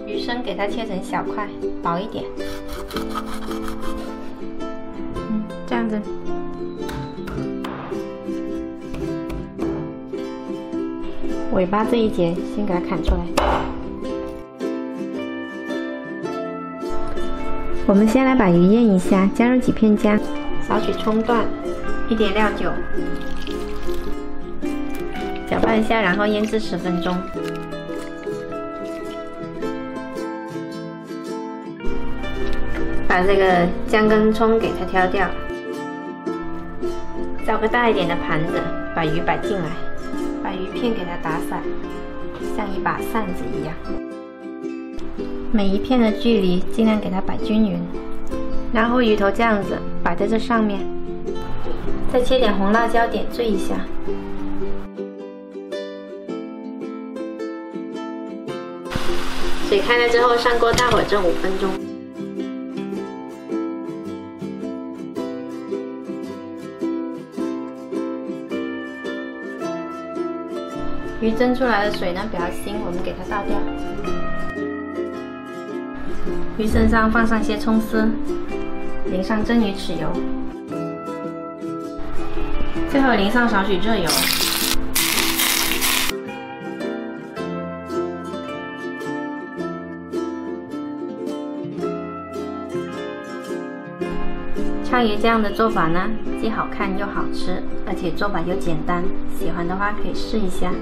鱼生给它切成小块，薄一点。这样子。尾巴这一节先给它砍出来。我们先来把鱼腌一下，加入几片姜，少许葱段，一点料酒，搅拌一下，然后腌制10分钟。把这个姜跟葱给它挑掉，找个大一点的盘子，把鱼摆进来，把鱼片给它打散，像一把扇子一样。每一片的距离尽量给它摆均匀，然后鱼头这样子摆在这上面，再切点红辣椒点缀一下。水开了之后，上锅大火蒸5分钟。鱼蒸出来的水呢比较腥，我们给它倒掉。鱼身上放上些葱丝，淋上蒸鱼豉油，最后淋上少许热油。鲳鱼这样的做法呢，既好看又好吃，而且做法又简单，喜欢的话可以试一下。